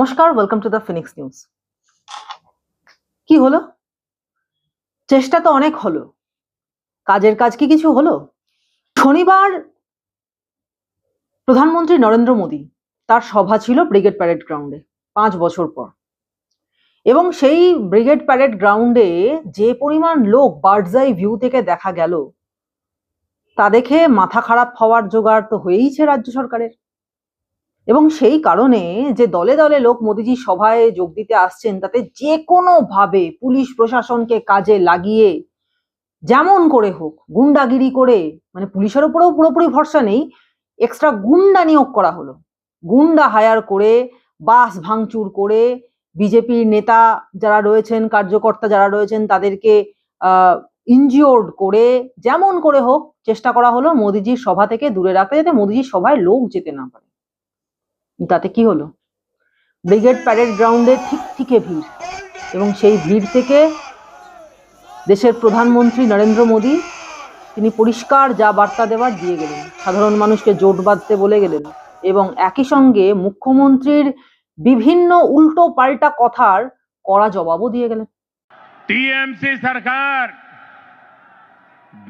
নমস্কার, welcome to the Phoenix news. কি হলো? চেষ্টা তো অনেক হলো, কাজের কাজ কি কিছু হলো? শনিবার প্রধানমন্ত্রী নরেন্দ্র মোদী তার সভা ছিল ব্রিগেড প্যারেড গ্রাউন্ডে 5 বছর পর, এবং সেই ব্রিগেড প্যারেড গ্রাউন্ডে যে পরিমাণ লোক বার্ডস আই ভিউ থেকে দেখা গেল, তা দেখে মাথা খারাপ হওয়ার জোগাড় তো হয়েইছে রাজ্য সরকারের। এবং সেই কারণে যে দলে দলে লোক মোদিজির সভায় যোগ দিতে আসছেন, তাতে যে কোনো ভাবে পুলিশ প্রশাসনকে কাজে লাগিয়ে যেমন করে হোক গুন্ডাগিরি করে, মানে পুলিশের উপরেও পুরোপুরি ভরসা নেই, এক্সট্রা গুন্ডা নিয়োগ করা হলো। গুন্ডা হায়ার করে বাস ভাঙচুর করে বিজেপির নেতা যারা রয়েছেন, কার্যকর্তা যারা রয়েছেন, তাদেরকে ইনজিওর্ড করে যেমন করে হোক চেষ্টা করা হলো মোদিজির সভা থেকে দূরে রাখতে, যাতে মোদিজির সভায় লোক যেতে না পারে। তাতে কি হলো? ব্রিগেড প্যারেড গ্রাউন্ডে ঠিক ঠিকে ভিড়, এবং সেই ভিড় থেকে দেশের প্রধানমন্ত্রী নরেন্দ্র মোদী তিনি পরিষ্কার যা বার্তা দেওয়ার দিয়ে গেলেন, সাধারণ মানুষকে জোট বাঁধতে বলে গেলেন, এবং একই সঙ্গে মুখ্যমন্ত্রীর বিভিন্ন উল্টো পাল্টা কথার কড়া জবাবও দিয়ে গেলেন। टीएमसी सरकार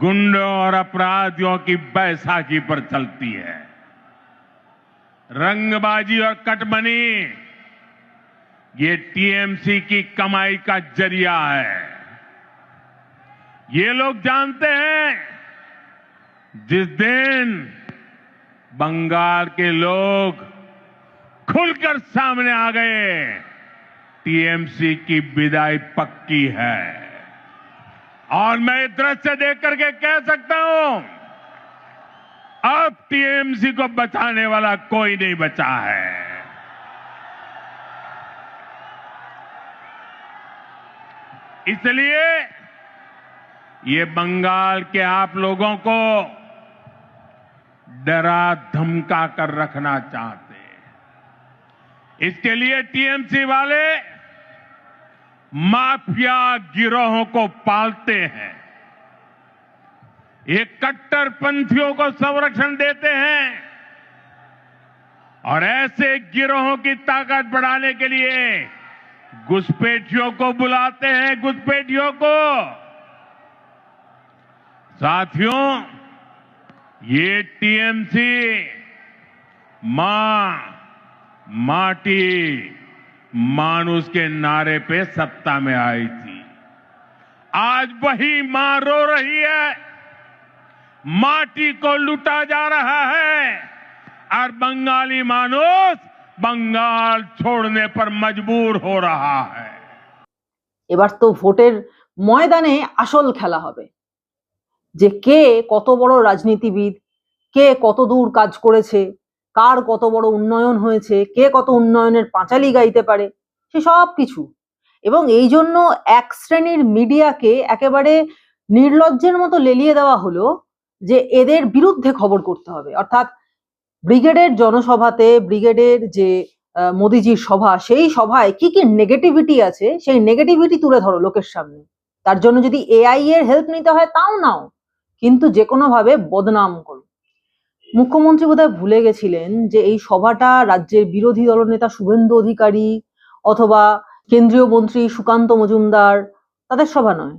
गुंडों और अपराधियों की बैसाखी पर चलती है। रंगबाजी और कटमनी ये टीएमसी की कमाई का जरिया है। ये लोग जानते हैं, जिस दिन बंगाल के लोग खुलकर सामने आ गए, टीएमसी की विदाई पक्की है। और मैं दृश्य देख करके कह सकता हूं, अब टीएमसी को बचाने वाला कोई नहीं बचा है। इसलिए ये बंगाल के आप लोगों को डरा धमका कर रखना चाहते हैं। इसके लिए टीएमसी वाले माफिया गिरोहों को पालते हैं, ये कट्टरपंथियों को संरक्षण देते हैं, और ऐसे गिरोहों की ताकत बढ़ाने के लिए घुसपैठियों को बुलाते हैं। घुसपैठियों को, साथियों, ये टीएमसी मां माटी मानुष के नारे पे सत्ता में आई थी। आज वही मां रो रही है, माटी को लूटा जा रहा है, और बंगाली मानुष बंगाल छोड़ने पर मजबूर हो रहा है। এবার তো ভোটের ময়দানে আসল খেলা হবে, যে কে কত বড় রাজনীতিবিদ, কে কত দূর কাজ করেছে, কার কত বড় উন্নয়ন হয়েছে, কে কত উন্নয়নের পাঁচালি গাইতে পারে, সে সব কিছু। এবং এই জন্য এক শ্রেণীর মিডিয়াকে একেবারে নির্লজ্জের মতো লেলিয়ে দেওয়া হলো যে এদের বিরুদ্ধে খবর করতে হবে। অর্থাৎ ব্রিগেডের জনসভাতে, ব্রিগেডের যে মোদিজির সভা, সেই সভায় কি কি নেগেটিভিটি আছে, সেই নেগেটিভিটি তুলে ধরো লোকের সামনে। তার জন্য যদি এআই এর হেল্প নিতে হয় তাও নাও, কিন্তু যে কোনো ভাবে বদনাম করো। মুখ্যমন্ত্রী বোধহয় ভুলে গেছিলেন যে এই সভাটা রাজ্যের বিরোধী দলনেতা শুভেন্দু অধিকারী অথবা কেন্দ্রীয় মন্ত্রী সুকান্ত মজুমদার তাদের সভা নয়,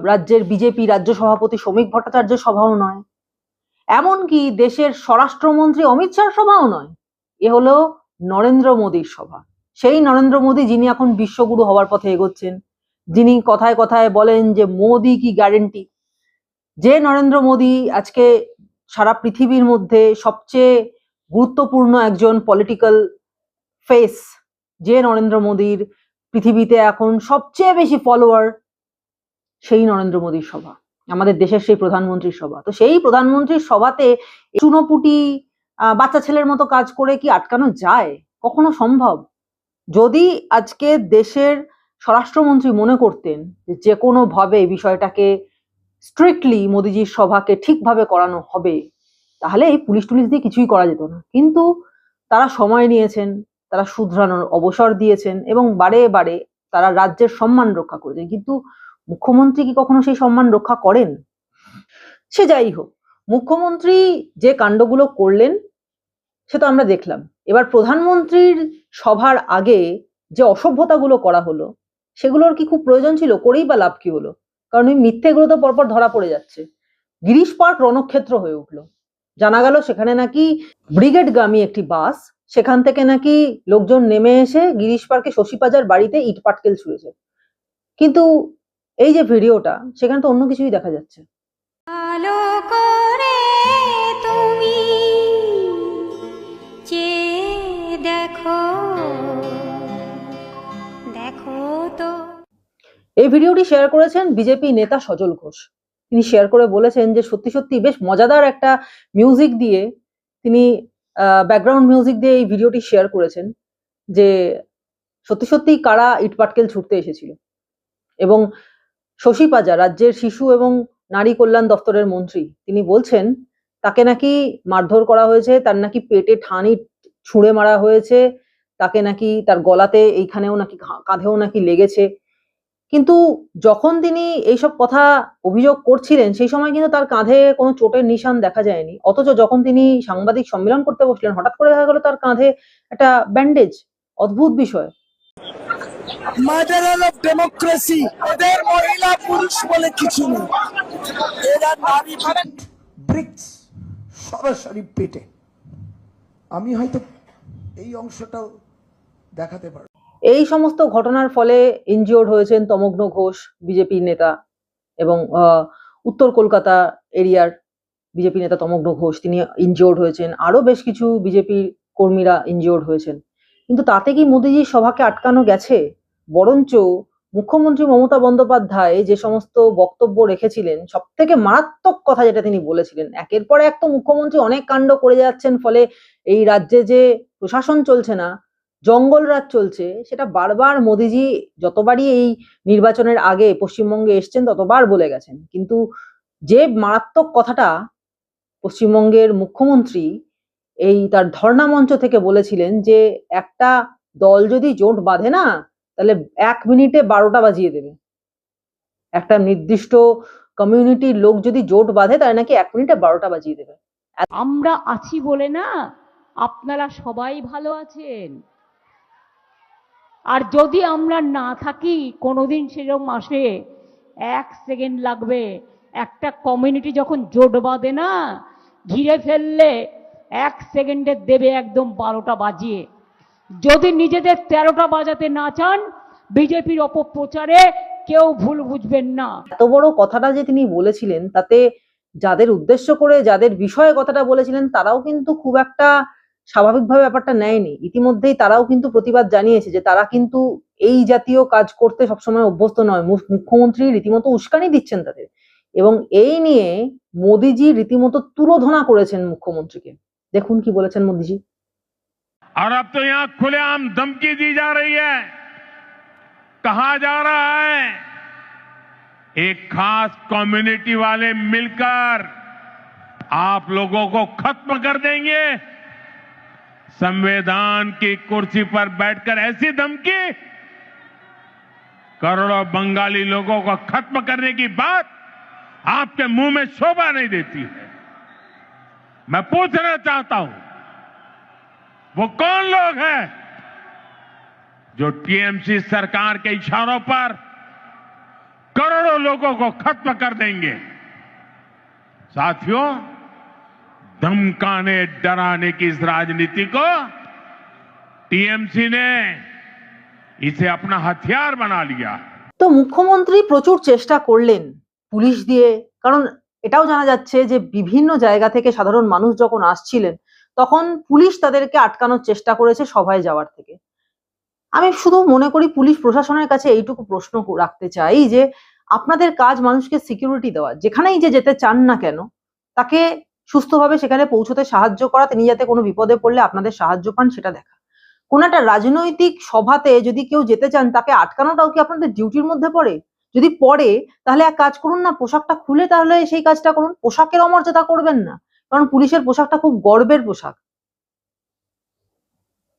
রাজ্যের বিজেপি রাজ্য সভাপতি শ্রমিক ভট্টাচার্যের সভাও নয়, এমনকি দেশের স্বরাষ্ট্রমন্ত্রী অমিত শাহর সভাও নয়। এ হলো নরেন্দ্র মোদীর সভা। সেই নরেন্দ্র মোদী যিনি এখন বিশ্বগুরু হওয়ার পথে এগোচ্ছেন, যিনি কথায় কথায় বলেন যে মোদী কি গ্যারেন্টি, যে নরেন্দ্র মোদী আজকে সারা পৃথিবীর মধ্যে সবচেয়ে গুরুত্বপূর্ণ একজন পলিটিক্যাল ফেস, যে নরেন্দ্র মোদীর পৃথিবীতে এখন সবচেয়ে বেশি ফলোয়ার, সেই নরেন্দ্র মোদীর সভা, আমাদের দেশের সেই প্রধানমন্ত্রীর সভা। তো সেই প্রধানমন্ত্রীর সভাতে চুনোপুটি বাচ্চা ছেলের মতো কাজ করে কি আটকানো যায়? কখনো সম্ভব? যদি আজকে দেশের স্বরাষ্ট্রমন্ত্রী মনে করতেন যে কোনো ভাবে বিষয়টাকে স্ট্রিক্টলি মোদিজির সভাকে ঠিকভাবে করানো হবে, তাহলে এই পুলিশ টুলিশ দিয়ে কিছুই করা যেত না। কিন্তু তারা সময় নিয়েছেন, তারা শুধরানোর অবসর দিয়েছেন, এবং বারে বারে তারা রাজ্যের সম্মান রক্ষা করেছেন। কিন্তু মুখ্যমন্ত্রী কি কখনো সেই সম্মান রক্ষা করেন? সে যাই হোক, মুখ্যমন্ত্রী যে কাণ্ডগুলো করলেন সে তো আমরা দেখলাম। এবার প্রধানমন্ত্রীর সভার আগে যে অসভ্যতাগুলো করা হলো সেগুলোর কি খুব প্রয়োজন ছিল? করেই বা লাভ কি হলো? কারণ ওই মিথ্যেগুলো তো পরপর ধরা পড়ে যাচ্ছে। গিরিশ পার্ক রণক্ষেত্র হয়ে উঠলো। জানা গেল সেখানে নাকি ব্রিগেডগামী একটি বাস, সেখান থেকে নাকি লোকজন নেমে এসে গিরিশ পার্কে শশী পাজার বাড়িতে ইট পাটকেল ছুঁড়েছে। কিন্তু এই যে ভিডিওটা, সেখানে তো অন্য কিছুই দেখা যাচ্ছে। আলো করে তুমি চেয়ে দেখো, দেখো তো। এই ভিডিওটি শেয়ার করেছেন বিজেপি নেতা সজল ঘোষ। তিনি শেয়ার করে বলেছেন যে সত্যি সত্যি বেশ মজাদার একটা মিউজিক দিয়ে তিনি ব্যাকগ্রাউন্ড মিউজিক দিয়ে এই ভিডিওটি শেয়ার করেছেন যে সত্যি সত্যি কারা ইটপাটকেল ছুটতে এসেছিল। এবং শশী পাজা, রাজ্যের শিশু এবং নারী কল্যাণ দপ্তরের মন্ত্রী, তিনি বলছেন তাকে নাকি মারধর করা হয়েছে, তার নাকি পেটে ঠানি ছুঁড়ে মারা হয়েছে, তাকে নাকি তার গলাতে এইখানেও নাকি কাঁধেও নাকি লেগেছে। কিন্তু যখন তিনি এইসব কথা অভিযোগ করছিলেন সেই সময় কিন্তু তার কাঁধে কোনো চোটের নিশান দেখা যায়নি। অথচ যখন তিনি সাংবাদিক সম্মেলন করতে বসলেন হঠাৎ করে দেখা গেল তার কাঁধে একটা ব্যান্ডেজ। অদ্ভুত বিষয়। মার্ডারার অফ ডেমোক্রেসি, এদের মহিলা পুরুষ বলে কিছু নেই, এরা নারী ব্রিক্স সরাসরি পেটে। আমি হয়তো এই অংশটাও দেখাতে পারবো। এই সমস্ত ঘটনার ফলে ইনজিওর্ড হয়েছেন তমগ্ন ঘোষ, বিজেপি নেতা, এবং উত্তর কলকাতা এরিয়ার বিজেপি নেতা তমগ্ন ঘোষ, তিনি ইনজিওর্ড হয়েছেন। আরো বেশ কিছু বিজেপি কর্মীরা ইনজিওর্ড হয়েছেন। কিন্তু তাতে কি মোদিজির সভাকে আটকানো গেছে? বরঞ্চ মুখ্যমন্ত্রী মমতা বন্দ্যোপাধ্যায় যে সমস্ত বক্তব্য রেখেছিলেন, সব থেকে মারাত্মক কথা যেটা তিনি বলেছিলেন, একের পর এক তো মুখ্যমন্ত্রী অনেক কাণ্ড করে যাচ্ছেন, ফলে এই রাজ্যে যে প্রশাসন চলছে না, জঙ্গল রাজ চলছে, সেটা বারবার মোদিজি যতবারই এই নির্বাচনের আগে পশ্চিমবঙ্গে এসছেন ততবার বলে গেছেন। কিন্তু যে মারাত্মক কথাটা পশ্চিমবঙ্গের মুখ্যমন্ত্রী এই তার ধর্ণা মঞ্চ থেকে বলেছিলেন যে একটা দল যদি জোট বাঁধে না, তাহলে 1 মিনিটে 12টা বাজিয়ে দেবে। একটা নির্দিষ্ট কমিউনিটির লোক যদি জোট বাঁধে তাহলে নাকি 1 মিনিটে 12টা বাজিয়ে দেবে। আমরা আছি বলে না আপনারা সবাই ভালো আছেন। আর যদি আমরা না থাকি কোনোদিন সেরকম আসে, 1 সেকেন্ড লাগবে। একটা কমিউনিটি যখন জোট বাঁধে না, ঘিরে ফেললে 1 সেকেন্ডে দেবে একদম 12টা বাজিয়ে। যদি নিজেদের 13টা বাজাতে না চান, বিজেপির অপপ্রচারে কেউ ভুল বুঝবেন না। এত বড় কথাটা যে তিনি বলেছিলেন, তাতে যাদের উদ্দেশ্য করে, যাদের বিষয়ে কথাটা বলেছিলেন, তারাও কিন্তু খুব একটা স্বাভাবিকভাবে ব্যাপারটা নেয়নি। ইতিমধ্যেই তারাও কিন্তু প্রতিবাদ জানিয়েছে যে তারা কিন্তু এই জাতীয় কাজ করতে সবসময় অভ্যস্ত নয়। মুখ্যমন্ত্রী রীতিমতো উস্কানি দিচ্ছেন তাদের, এবং এই নিয়ে মোদিজি রীতিমতো তুলোধনা করেছেন মুখ্যমন্ত্রীকে। দেখুন কি বলেছেন মোদিজি। और अब तो यहां खुलेआम धमकी दी जा रही है, कहा जा रहा है एक खास कम्युनिटी वाले मिलकर आप लोगों को खत्म कर देंगे। संविधान की कुर्सी पर बैठकर ऐसी धमकी, करोड़ों बंगाली लोगों को खत्म करने की बात आपके मुंह में शोभा नहीं देती है। मैं पूछना चाहता हूं, वो कौन लोग हैं जो टीएमसी सरकार के इशारों पर करोड़ों लोगों को खत्म कर देंगे? साथियों, धमकाने डराने की इस राजनीति को टीएमसी ने इसे अपना हथियार बना लिया। তো মুখ্যমন্ত্রী প্রচুর চেষ্টা করলেন পুলিশ দিয়ে, কারণ এটাও জানা যাচ্ছে যে বিভিন্ন জায়গা থেকে সাধারণ মানুষ যখন আসছিলেন তখন পুলিশ তাদেরকে আটকানোর চেষ্টা করেছে সভায় যাওয়ার থেকে। আমি শুধু মনে করি পুলিশ প্রশাসনের কাছে এইটুকু প্রশ্ন রাখতে চাই যে আপনাদের কাজ মানুষকে সিকিউরিটি দেওয়া, যেখানেই যে যেতে চান না কেন তাকে সুস্থভাবে সেখানে পৌঁছতে সাহায্য করা, তিনি যাতে কোনো বিপদে পড়লে আপনাদের সাহায্য পান সেটা দেখা। কোন একটা রাজনৈতিক সভাতে যদি কেউ যেতে চান তাকে আটকানোটাও কি আপনাদের ডিউটির মধ্যে পড়ে? যদি পড়ে তাহলে এক কাজ করুন না, পোশাকটা খুলে তাহলে সেই কাজটা করুন। পোশাকের অমর্যাদা করবেন না, কারণ পুলিশের পোশাকটা খুব গর্বের পোশাক।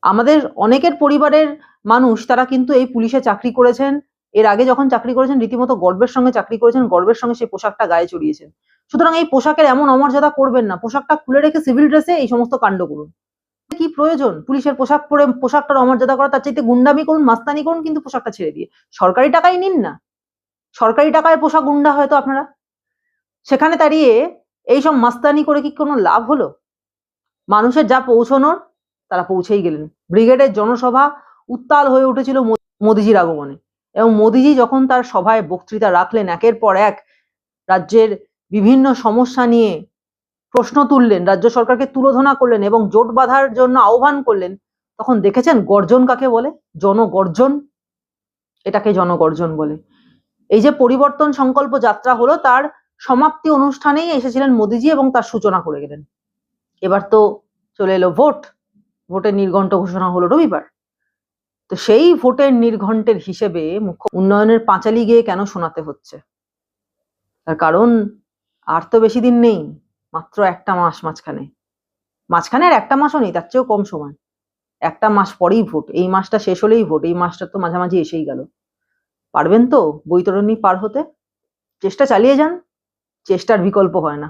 আমাদের অনেকের পরিবারের মানুষ তারা কিন্তু এই পুলিশে চাকরি করেছেন, এর আগে যখন চাকরি করেছেন রীতিমতো গর্বের সঙ্গে চাকরি করেছেন, গর্বের সঙ্গে সেই পোশাকটা গায়ে চড়িয়েছেন। সুতরাং এই পোশাকের এমন অমর্যাদা করবেন না, পোশাকটা খুলে রেখে সিভিল ড্রেসে এই সমস্ত কাণ্ড করুন। কি প্রয়োজন পুলিশের পোশাক পরে পোশাকটার অমর্যাদা করা? তার চাইতে গুন্ডামি করুন, মাস্তানি করুন, কিন্তু পোশাকটা ছেড়ে দিয়ে সরকারি টাকাই নিন না। সরকারি টাকায় পোশাক গুন্ডা হয়তো আপনারা, সেখানে দাঁড়িয়ে এইসব মাস্তানি করে কি কোনো লাভ হলো? মানুষের যা পৌঁছানোর তারা পৌঁছেই গেলেন। ব্রিগেডের জনসভা উত্তাল হয়ে উঠেছিল মোদিজির আগমনে, এবং মোদিজি যখন তার সভায় বক্তৃতা রাখলেন, একের পর এক রাজ্যের বিভিন্ন সমস্যা নিয়ে প্রশ্ন তুললেন, রাজ্য সরকারকে তুলোধনা করলেন এবং জোট বাঁধার জন্য আহ্বান করলেন, তখন দেখেছেন গর্জন কাকে বলে? জনগর্জন। এটাকে জনগর্জন বলে। এই যে পরিবর্তন সংকল্প যাত্রা হলো, তার সমাপ্তি অনুষ্ঠানেই এসেছিলেন মোদিজি এবং তার সূচনা করে গেলেন। এবার তো চলে এলো ভোট, ভোটের নির্ঘণ্ট ঘোষণা হলো রবিবার। তো সেই ভোটের নির্ঘণ্টের হিসেবে মুখ্য উন্নয়নের পাঁচালি গিয়ে কেন শোনাতে হচ্ছে? তার কারণ আর তো বেশি দিন নেই, মাত্র একটা মাস মাঝখানে আর একটা মাসও নেই, তার চেয়েও কম সময়। একটা মাস পরেই ভোট, এই মাসটা শেষ হলেই ভোট, এই মাসটা তো মাঝামাঝি এসেই গেল। পারবেন তো বৈতরণী পার হতে? চেষ্টা চালিয়ে যান, চেষ্টার বিকল্প হয় না।